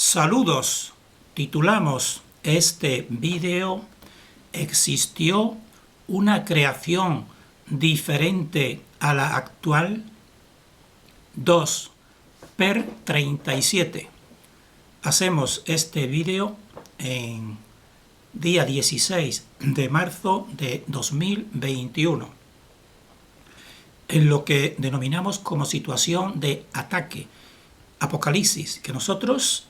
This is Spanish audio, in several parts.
Saludos, titulamos este vídeo ¿Existió una creación diferente a la actual? 2 per 37. Hacemos este vídeo en día 16 de marzo de 2021, en lo que denominamos como situación de ataque, apocalipsis, que nosotros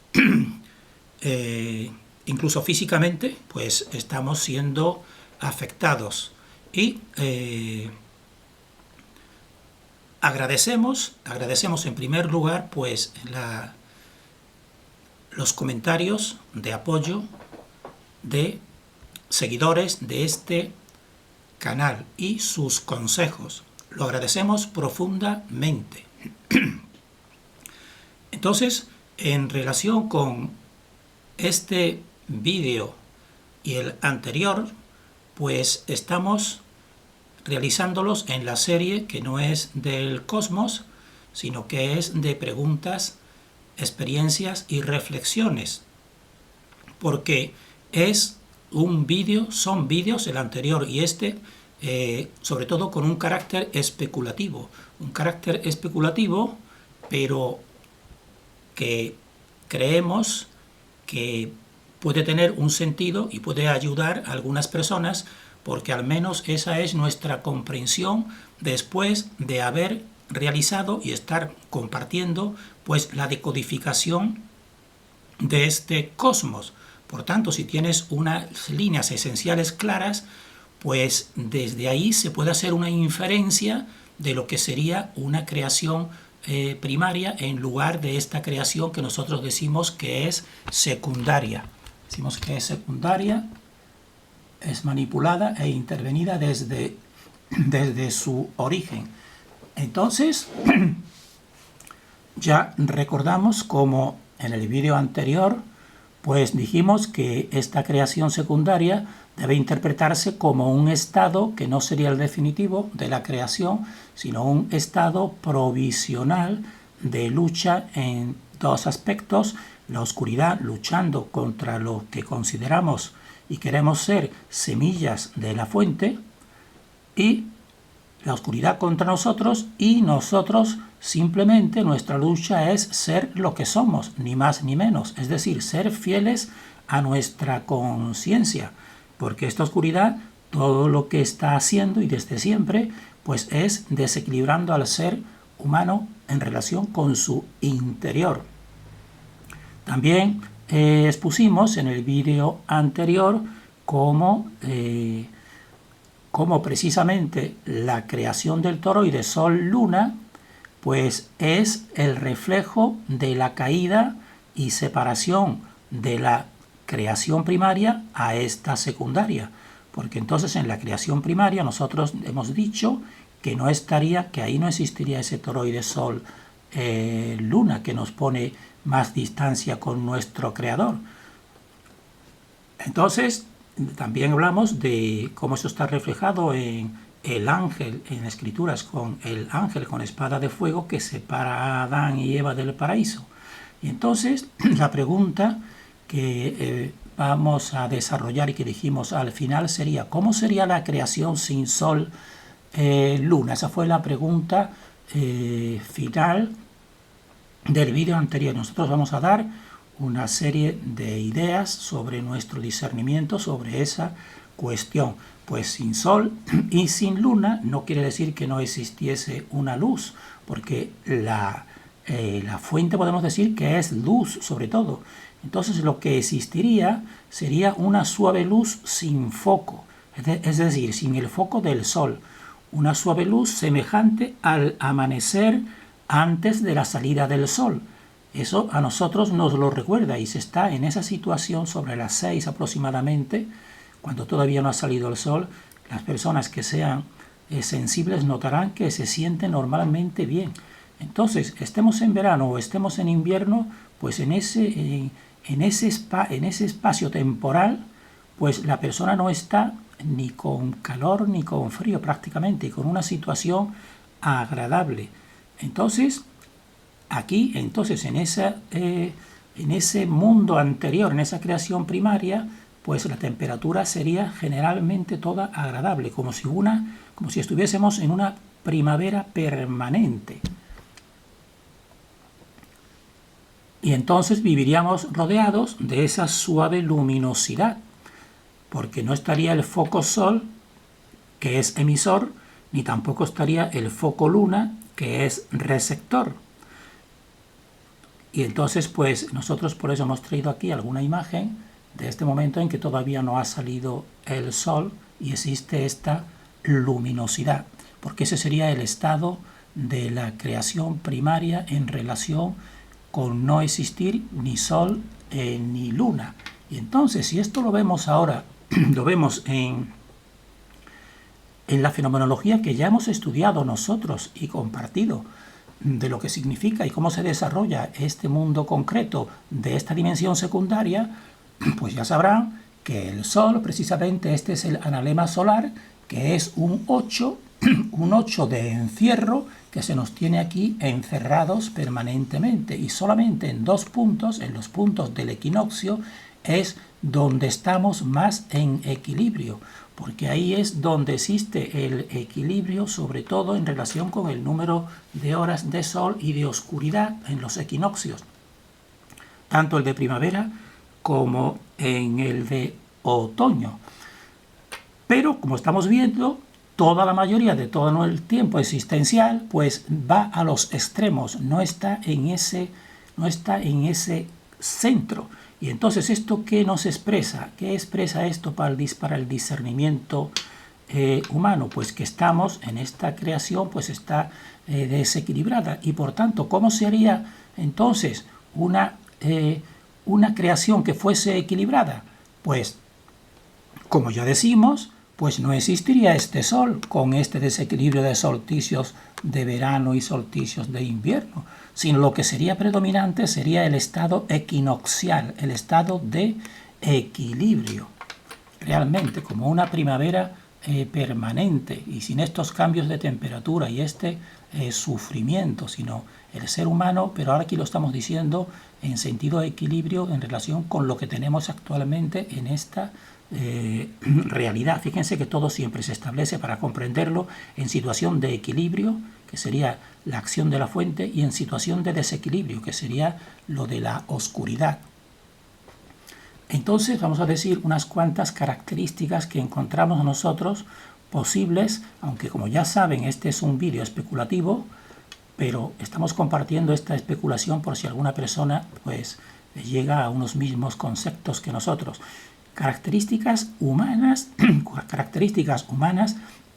incluso físicamente pues estamos siendo afectados y agradecemos en primer lugar pues los comentarios de apoyo de seguidores de este canal y sus consejos. Lo agradecemos profundamente. Entonces, en relación con este vídeo y el anterior, pues estamos realizándolos en la serie que no es del cosmos, sino que es de preguntas, experiencias y reflexiones, porque es un vídeo, son vídeos, el anterior y este, sobre todo con un carácter especulativo, pero que creemos que puede tener un sentido y puede ayudar a algunas personas, porque al menos esa es nuestra comprensión después de haber realizado y estar compartiendo pues la decodificación de este cosmos. Por tanto, si tienes unas líneas esenciales claras, pues desde ahí se puede hacer una inferencia de lo que sería una creación primaria en lugar de esta creación que nosotros decimos que es secundaria. Decimos que es secundaria, es manipulada e intervenida desde su origen. Entonces, ya recordamos como en el vídeo anterior, pues dijimos que esta creación secundaria debe interpretarse como un estado que no sería el definitivo de la creación, sino un estado provisional de lucha en dos aspectos: la oscuridad luchando contra lo que consideramos y queremos ser semillas de la fuente, y la oscuridad contra nosotros, y nosotros simplemente nuestra lucha es ser lo que somos, ni más ni menos, es decir, ser fieles a nuestra conciencia, porque esta oscuridad todo lo que está haciendo y desde siempre pues es desequilibrando al ser humano en relación con su interior. También expusimos en el vídeo anterior cómo precisamente la creación del toroide Sol-Luna pues es el reflejo de la caída y separación de la creación primaria a esta secundaria, porque entonces en la creación primaria nosotros hemos dicho que no estaría, que ahí no existiría ese toroide Sol Luna que nos pone más distancia con nuestro creador. Entonces también hablamos de cómo esto está reflejado en el ángel, en escrituras, con el ángel con espada de fuego que separa a Adán y Eva del paraíso. Y entonces la pregunta que vamos a desarrollar y que dijimos al final sería: ¿cómo sería la creación sin Sol, Luna? Esa fue la pregunta final del vídeo anterior. Nosotros vamos a dar una serie de ideas sobre nuestro discernimiento sobre esa cuestión. Pues sin Sol y sin Luna no quiere decir que no existiese una luz, porque la fuente podemos decir que es luz sobre todo. Entonces lo que existiría sería una suave luz sin foco, es decir, sin el foco del Sol. Una suave luz semejante al amanecer antes de la salida del Sol. Eso a nosotros nos lo recuerda, y se está en esa situación sobre las 6 aproximadamente, cuando todavía no ha salido el sol. Las personas que sean sensibles notarán que se sienten normalmente bien. Entonces, estemos en verano o estemos en invierno, pues en ese espacio temporal, pues la persona no está ni con calor ni con frío prácticamente, y con una situación agradable. Entonces, aquí, en en ese mundo anterior, en esa creación primaria, pues la temperatura sería generalmente toda agradable, como si estuviésemos en una primavera permanente. Y entonces viviríamos rodeados de esa suave luminosidad, porque no estaría el foco sol, que es emisor, ni tampoco estaría el foco luna, que es receptor. Y entonces, pues nosotros por eso hemos traído aquí alguna imagen de este momento en que todavía no ha salido el sol y existe esta luminosidad, porque ese sería el estado de la creación primaria en relación con no existir ni sol ni luna. Y entonces, si esto lo vemos ahora, lo vemos en la fenomenología que ya hemos estudiado nosotros y compartido, de lo que significa y cómo se desarrolla este mundo concreto de esta dimensión secundaria, pues ya sabrán que el Sol, precisamente este es el analema solar, que es un 8, un 8 de encierro que se nos tiene aquí encerrados permanentemente, y solamente en dos puntos, en los puntos del equinoccio, es donde estamos más en equilibrio, porque ahí es donde existe el equilibrio, sobre todo en relación con el número de horas de sol y de oscuridad en los equinoccios, tanto el de primavera como en el de otoño. Pero, como estamos viendo, toda la mayoría de todo el tiempo existencial pues va a los extremos, no está en ese centro. Y entonces, ¿esto qué nos expresa? ¿Qué expresa esto para el discernimiento humano? Pues que estamos en esta creación, pues está desequilibrada. Y por tanto, ¿cómo sería entonces una creación que fuese equilibrada? Pues, como ya decimos, pues no existiría este sol con este desequilibrio de solsticios de verano y solsticios de invierno, sino lo que sería predominante sería el estado equinoccial, el estado de equilibrio, realmente como una primavera permanente y sin estos cambios de temperatura y este sufrimiento, sino el ser humano, pero ahora aquí lo estamos diciendo en sentido de equilibrio en relación con lo que tenemos actualmente en esta realidad. Fíjense que todo siempre se establece para comprenderlo en situación de equilibrio, que sería la acción de la fuente, y en situación de desequilibrio, que sería lo de la oscuridad. Entonces vamos a decir unas cuantas características que encontramos nosotros posibles, aunque como ya saben este es un vídeo especulativo, pero estamos compartiendo esta especulación por si alguna persona pues llega a unos mismos conceptos que nosotros. Características humanas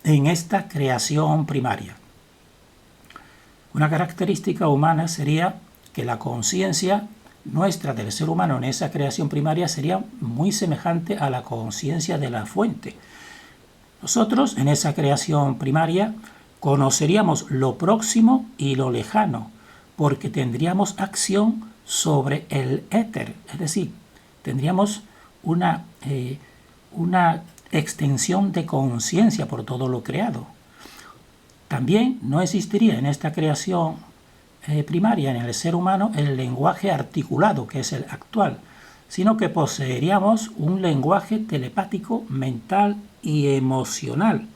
en esta creación primaria. Una característica humana sería que la conciencia nuestra del ser humano en esa creación primaria sería muy semejante a la conciencia de la fuente. Nosotros en esa creación primaria conoceríamos lo próximo y lo lejano, porque tendríamos acción sobre el éter, es decir, tendríamos una extensión de conciencia por todo lo creado. También no existiría en esta creación primaria, en el ser humano, el lenguaje articulado, que es el actual, sino que poseeríamos un lenguaje telepático, mental y emocional.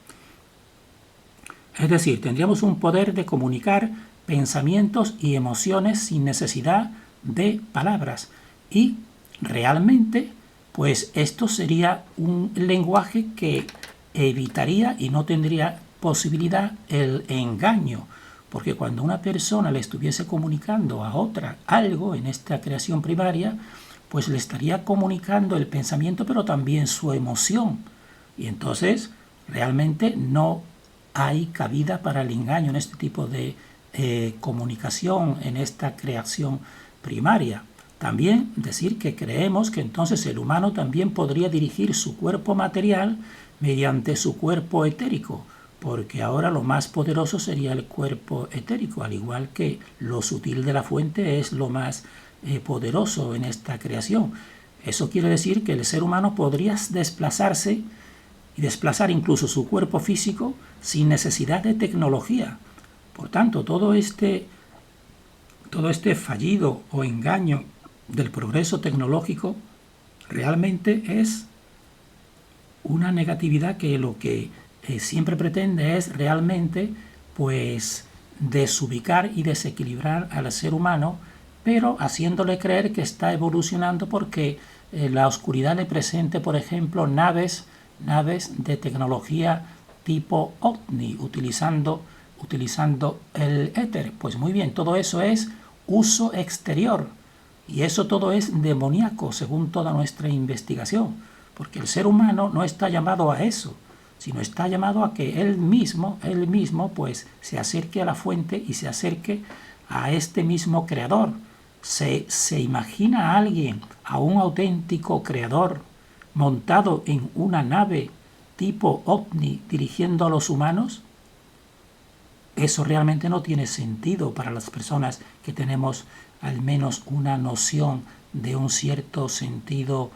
Es decir, tendríamos un poder de comunicar pensamientos y emociones sin necesidad de palabras. Y realmente, pues esto sería un lenguaje que evitaría y no tendría posibilidad el engaño, porque cuando una persona le estuviese comunicando a otra algo en esta creación primaria, pues le estaría comunicando el pensamiento, pero también su emoción. Y entonces, realmente no hay cabida para el engaño en este tipo de comunicación, en esta creación primaria. También decir que creemos que entonces el humano también podría dirigir su cuerpo material mediante su cuerpo etérico, porque ahora lo más poderoso sería el cuerpo etérico, al igual que lo sutil de la fuente es lo más poderoso en esta creación. Eso quiere decir que el ser humano podría desplazarse y desplazar incluso su cuerpo físico sin necesidad de tecnología. Por tanto, todo este fallido o engaño del progreso tecnológico realmente es una negatividad que lo que siempre pretende es realmente pues desubicar y desequilibrar al ser humano, pero haciéndole creer que está evolucionando porque la oscuridad le presente, por ejemplo, naves de tecnología tipo OVNI, utilizando el éter. Pues muy bien, todo eso es uso exterior y eso todo es demoníaco según toda nuestra investigación, porque el ser humano no está llamado a eso, sino está llamado a que él mismo pues se acerque a la fuente y se acerque a este mismo creador. Se imagina a alguien, a un auténtico creador montado en una nave tipo OVNI dirigiendo a los humanos. Eso realmente no tiene sentido para las personas que tenemos al menos una noción de un cierto sentido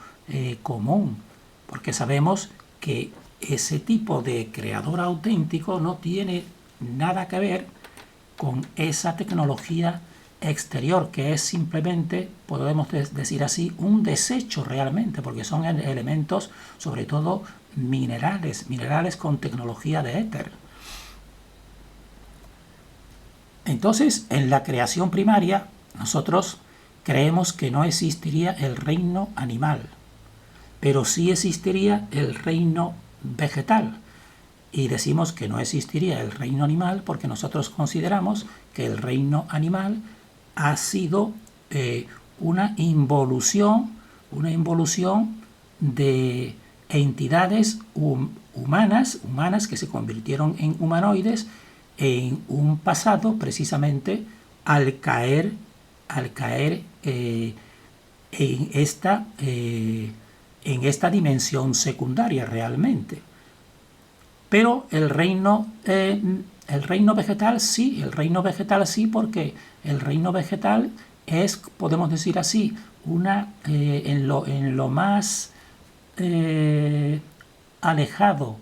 común, porque sabemos que ese tipo de creador auténtico no tiene nada que ver con esa tecnología exterior, que es simplemente, podemos decir así, un desecho realmente, porque son elementos, sobre todo minerales con tecnología de éter. Entonces, en la creación primaria, nosotros creemos que no existiría el reino animal, pero sí existiría el reino vegetal. Y decimos que no existiría el reino animal porque nosotros consideramos que el reino animal ha sido una involución de entidades humanas que se convirtieron en humanoides en un pasado, precisamente al caer en esta dimensión secundaria realmente. Pero el reino vegetal sí, porque el reino vegetal es, podemos decir así, en lo más alejado,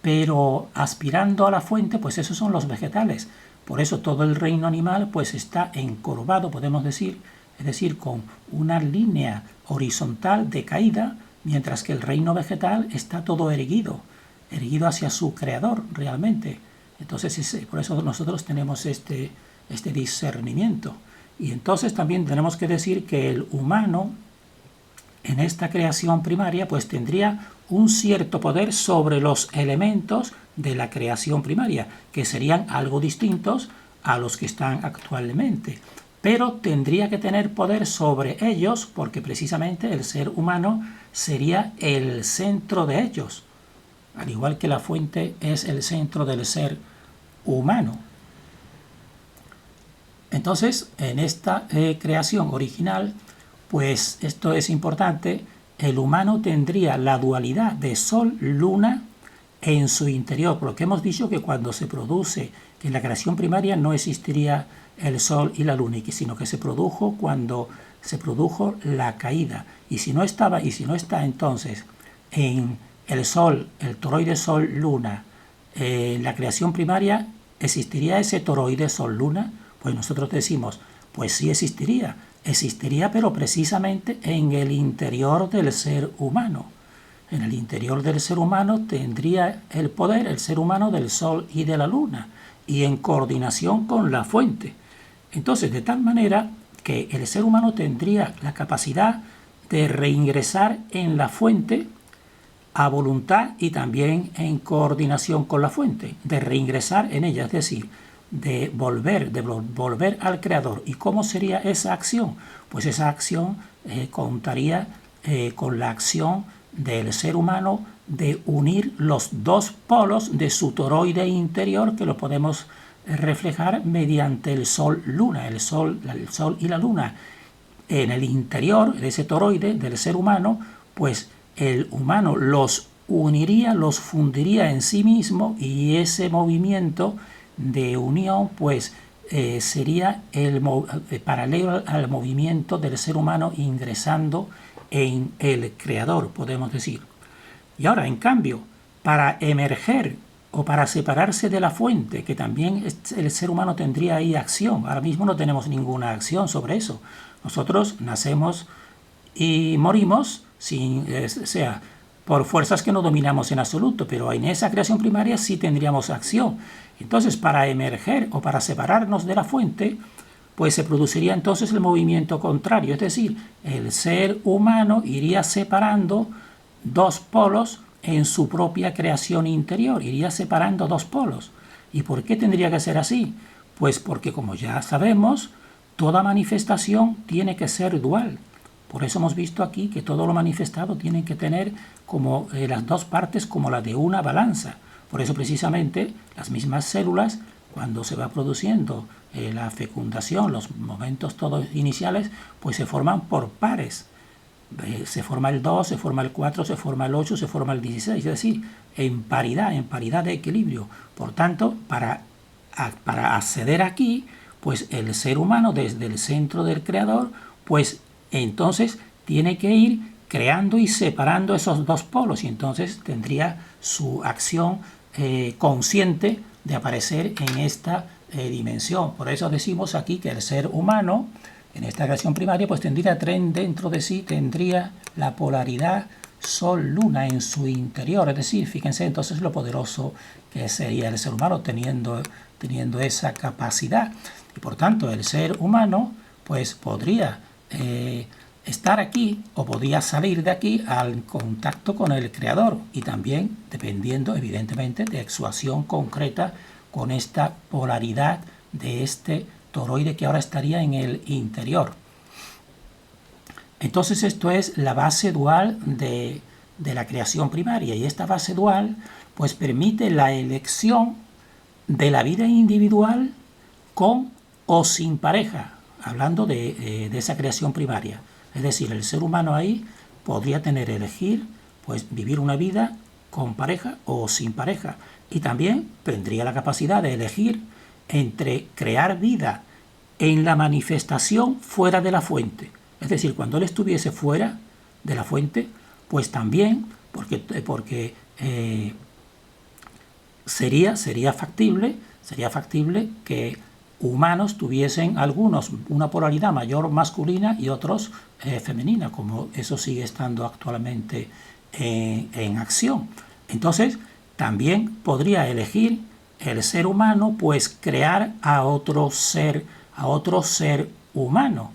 pero aspirando a la fuente, pues esos son los vegetales. Por eso todo el reino animal pues está encorvado, podemos decir, es decir, con una línea horizontal de caída, mientras que el reino vegetal está todo erguido hacia su creador realmente. Entonces por eso nosotros tenemos este discernimiento. Y entonces también tenemos que decir que el humano en esta creación primaria pues tendría un cierto poder sobre los elementos de la creación primaria, que serían algo distintos a los que están actualmente. Pero tendría que tener poder sobre ellos porque precisamente el ser humano sería el centro de ellos, al igual que la fuente es el centro del ser humano. Entonces, en esta creación original, pues esto es importante, el humano tendría la dualidad de sol-luna en su interior, porque hemos dicho que cuando se produce, que en la creación primaria no existiría el sol y la luna, sino que se produjo cuando se produjo la caída. Y si no está entonces en el sol, el toroide sol-luna, la creación primaria, ¿existiría ese toroide sol-luna? Pues nosotros decimos, pues sí existiría pero precisamente en el interior del ser humano. En el interior del ser humano tendría el poder el ser humano del sol y de la luna, y en coordinación con la fuente. Entonces, de tal manera que el ser humano tendría la capacidad de reingresar en la fuente a voluntad y también en coordinación con la fuente, de reingresar en ella, es decir, de volver al creador. ¿Y cómo sería esa acción? Pues esa acción contaría con la acción del ser humano de unir los dos polos de su toroide interior, que lo podemos reflejar mediante el sol-luna, el sol y la luna. En el interior de ese toroide del ser humano, pues el humano los uniría, los fundiría en sí mismo, y ese movimiento de unión pues sería paralelo al movimiento del ser humano ingresando en el creador, podemos decir. Y ahora, en cambio, para emerger o para separarse de la fuente, que también el ser humano tendría ahí acción. Ahora mismo no tenemos ninguna acción sobre eso. Nosotros nacemos y morimos sin, o sea, por fuerzas que no dominamos en absoluto, pero en esa creación primaria sí tendríamos acción. Entonces, para emerger o para separarnos de la fuente, pues se produciría entonces el movimiento contrario, es decir, el ser humano iría separando dos polos en su propia creación interior, iría separando dos polos. ¿Y por qué tendría que ser así? Pues porque, como ya sabemos, toda manifestación tiene que ser dual. Por eso hemos visto aquí que todo lo manifestado tiene que tener como las dos partes como la de una balanza. Por eso precisamente las mismas células, cuando se va produciendo la fecundación, los momentos todos iniciales, pues se forman por pares. Se forma el 2, se forma el 4, se forma el 8, se forma el 16, es decir, en paridad de equilibrio. Por tanto, para acceder aquí, pues el ser humano desde el centro del creador, pues entonces tiene que ir creando y separando esos dos polos y entonces tendría su acción consciente de aparecer en esta dimensión. Por eso decimos aquí que el ser humano en esta creación primaria pues tendría dentro de sí, tendría la polaridad Sol-Luna en su interior. Es decir, fíjense entonces lo poderoso que sería el ser humano teniendo esa capacidad. Y por tanto el ser humano pues podría estar aquí o podría salir de aquí al contacto con el creador y también dependiendo evidentemente de su acción concreta con esta polaridad de este toroide que ahora estaría en el interior. Entonces esto es la base dual de la creación primaria y esta base dual pues permite la elección de la vida individual con o sin pareja, hablando de esa creación primaria. Es decir, el ser humano ahí podría elegir pues vivir una vida con pareja o sin pareja y también tendría la capacidad de elegir entre crear vida en la manifestación fuera de la fuente. Es decir, cuando él estuviese fuera de la fuente, pues también, porque sería factible que humanos tuviesen algunos una polaridad mayor masculina y otros femenina, como eso sigue estando actualmente en acción. Entonces, también podría elegir el ser humano, pues crear a otro ser humano.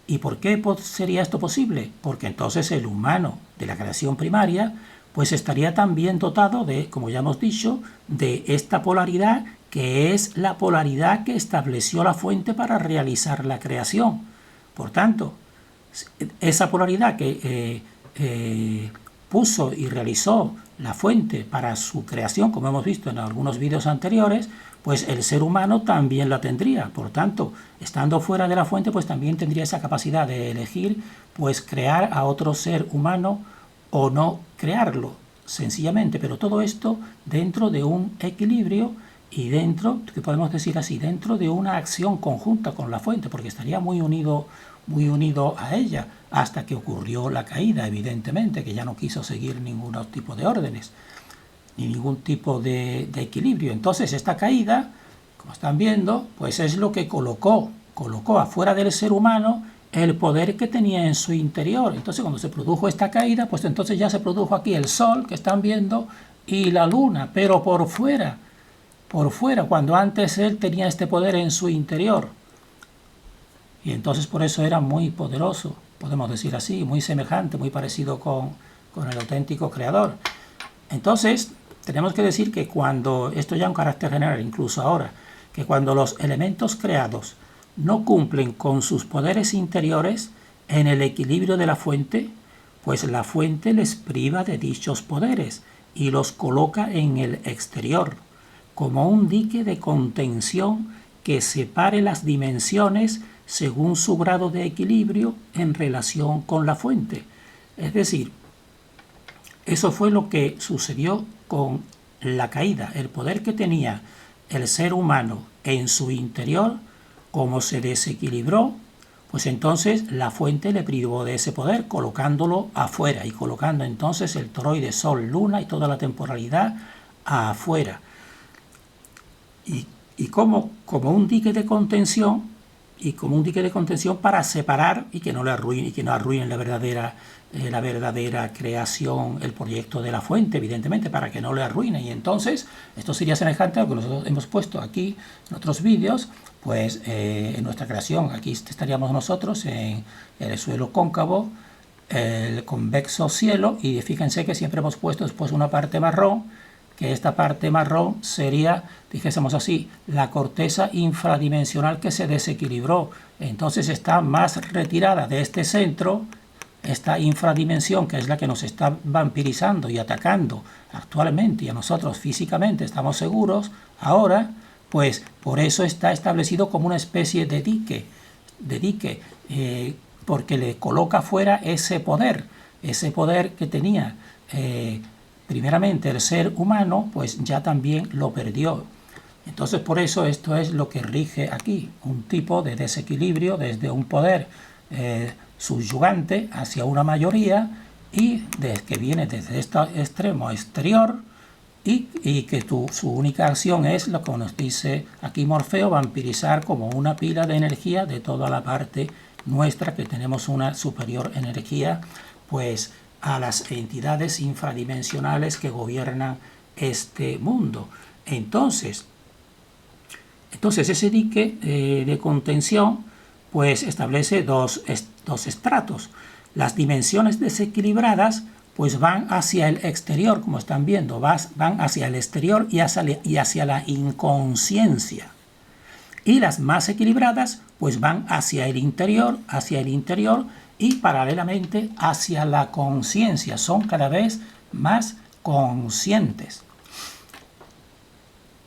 ¿Y por qué sería esto posible? Porque entonces el humano de la creación primaria pues estaría también dotado de, como ya hemos dicho, de esta polaridad que es la polaridad que estableció la fuente para realizar la creación. Por tanto, esa polaridad que puso y realizó la fuente para su creación, como hemos visto en algunos vídeos anteriores, pues el ser humano también la tendría. Por tanto, estando fuera de la fuente, pues también tendría esa capacidad de elegir, pues crear a otro ser humano o no crearlo, sencillamente. Pero todo esto dentro de un equilibrio y dentro, que podemos decir así, dentro de una acción conjunta con la fuente, porque estaría muy unido a ella, hasta que ocurrió la caída, evidentemente, que ya no quiso seguir ningún tipo de órdenes, ni ningún tipo de equilibrio. Entonces esta caída, como están viendo, pues es lo que colocó afuera del ser humano el poder que tenía en su interior. Entonces cuando se produjo esta caída, pues entonces ya se produjo aquí el sol, que están viendo, y la luna, pero por fuera, cuando antes él tenía este poder en su interior. Y entonces por eso era muy poderoso, podemos decir así, muy semejante, muy parecido con el auténtico creador. Entonces tenemos que decir que cuando, esto ya es un carácter general incluso ahora, que cuando los elementos creados no cumplen con sus poderes interiores en el equilibrio de la fuente, pues la fuente les priva de dichos poderes y los coloca en el exterior, como un dique de contención que separe las dimensiones según su grado de equilibrio en relación con la fuente. Es decir, eso fue lo que sucedió con la caída. El poder que tenía el ser humano en su interior, como se desequilibró, pues entonces la fuente le privó de ese poder colocándolo afuera y colocando entonces el toroide Sol, Luna y toda la temporalidad afuera. Y como un dique de contención, para separar y que no le arruinen la verdadera creación, el proyecto de la fuente, evidentemente, para que no le arruine. Y entonces esto sería semejante a lo que nosotros hemos puesto aquí en otros vídeos. Pues en nuestra creación, aquí estaríamos nosotros en el suelo cóncavo, el convexo cielo, y fíjense que siempre hemos puesto después una parte marrón, que esta parte marrón sería, dijésemos así, la corteza infradimensional que se desequilibró. Entonces está más retirada de este centro, esta infradimensión, que es la que nos está vampirizando y atacando actualmente, y a nosotros físicamente estamos seguros ahora. Pues por eso está establecido como una especie de dique, porque le coloca fuera ese poder que tenía primeramente el ser humano, pues ya también lo perdió. Entonces por eso esto es lo que rige aquí, un tipo de desequilibrio desde un poder subyugante hacia una mayoría, y que viene desde este extremo exterior, y que su única acción es lo que nos dice aquí Morfeo, vampirizar como una pila de energía de toda la parte nuestra, que tenemos una superior energía, pues a las entidades infradimensionales que gobiernan este mundo. Entonces ese dique de contención pues establece dos estratos. Las dimensiones desequilibradas pues van hacia el exterior, como están viendo, van hacia el exterior y hacia la inconsciencia. Y las más equilibradas pues van hacia el interior y paralelamente hacia la conciencia. Son cada vez más conscientes.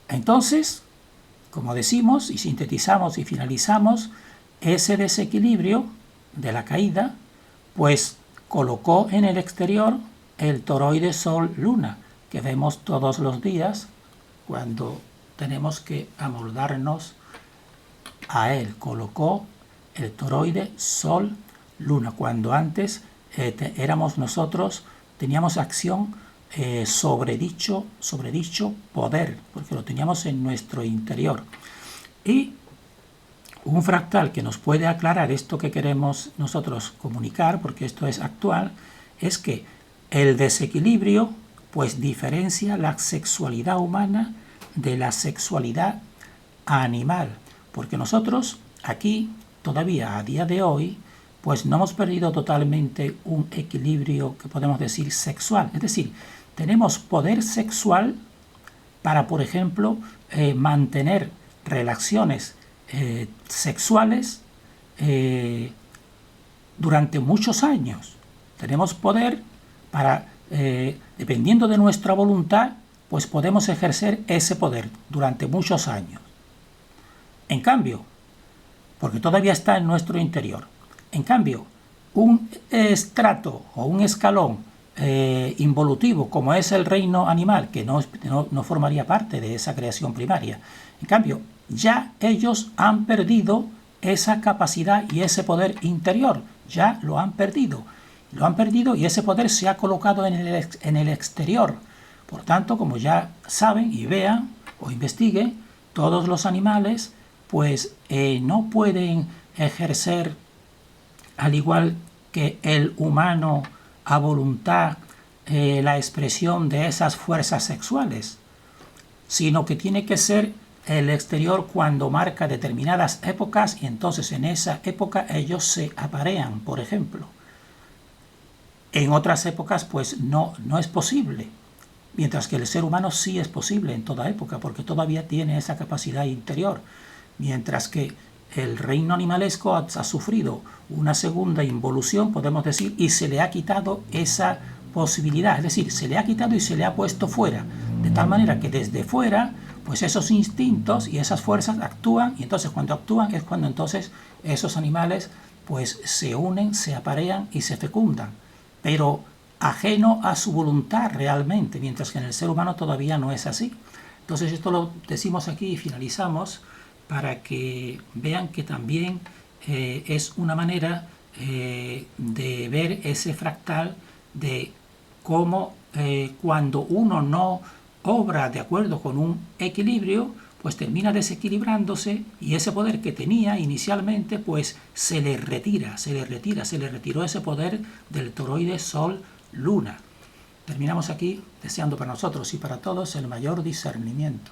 Entonces, como decimos y sintetizamos y finalizamos, ese desequilibrio de la caída pues colocó en el exterior el toroide Sol-Luna, que vemos todos los días cuando tenemos que amoldarnos a él. Colocó el toroide Sol-Luna, cuando antes éramos nosotros, teníamos acción sobre dicho poder, porque lo teníamos en nuestro interior. Y un fractal que nos puede aclarar esto que queremos nosotros comunicar, porque esto es actual, es que el desequilibrio pues diferencia la sexualidad humana de la sexualidad animal, porque nosotros aquí todavía a día de hoy pues no hemos perdido totalmente un equilibrio que podemos decir sexual. Es decir, tenemos poder sexual para, por ejemplo, mantener relaciones sexuales durante muchos años. Tenemos poder para, dependiendo de nuestra voluntad, pues podemos ejercer ese poder durante muchos años. En cambio, porque todavía está en nuestro interior, en cambio, un estrato o un escalón involutivo, como es el reino animal, que no formaría parte de esa creación primaria, en cambio, ya ellos han perdido esa capacidad y ese poder interior, ya lo han perdido y ese poder se ha colocado en el exterior. Por tanto, como ya saben y vean o investiguen, todos los animales pues no pueden ejercer, al igual que el humano, a voluntad la expresión de esas fuerzas sexuales, sino que tiene que ser el exterior cuando marca determinadas épocas, y entonces en esa época ellos se aparean, por ejemplo. En otras épocas pues no es posible, mientras que el ser humano sí es posible en toda época, porque todavía tiene esa capacidad interior, mientras que el reino animalesco ha sufrido una segunda involución, podemos decir, y se le ha quitado esa posibilidad, es decir, se le ha quitado y se le ha puesto fuera, de tal manera que desde fuera pues esos instintos y esas fuerzas actúan, y entonces cuando actúan es cuando entonces esos animales pues se unen, se aparean y se fecundan, pero ajeno a su voluntad realmente, mientras que en el ser humano todavía no es así. Entonces esto lo decimos aquí y finalizamos para que vean que también es una manera de ver ese fractal de cómo cuando uno no obra de acuerdo con un equilibrio, pues termina desequilibrándose y ese poder que tenía inicialmente, pues se le retiró ese poder del toroide Sol-Luna. Terminamos aquí deseando para nosotros y para todos el mayor discernimiento.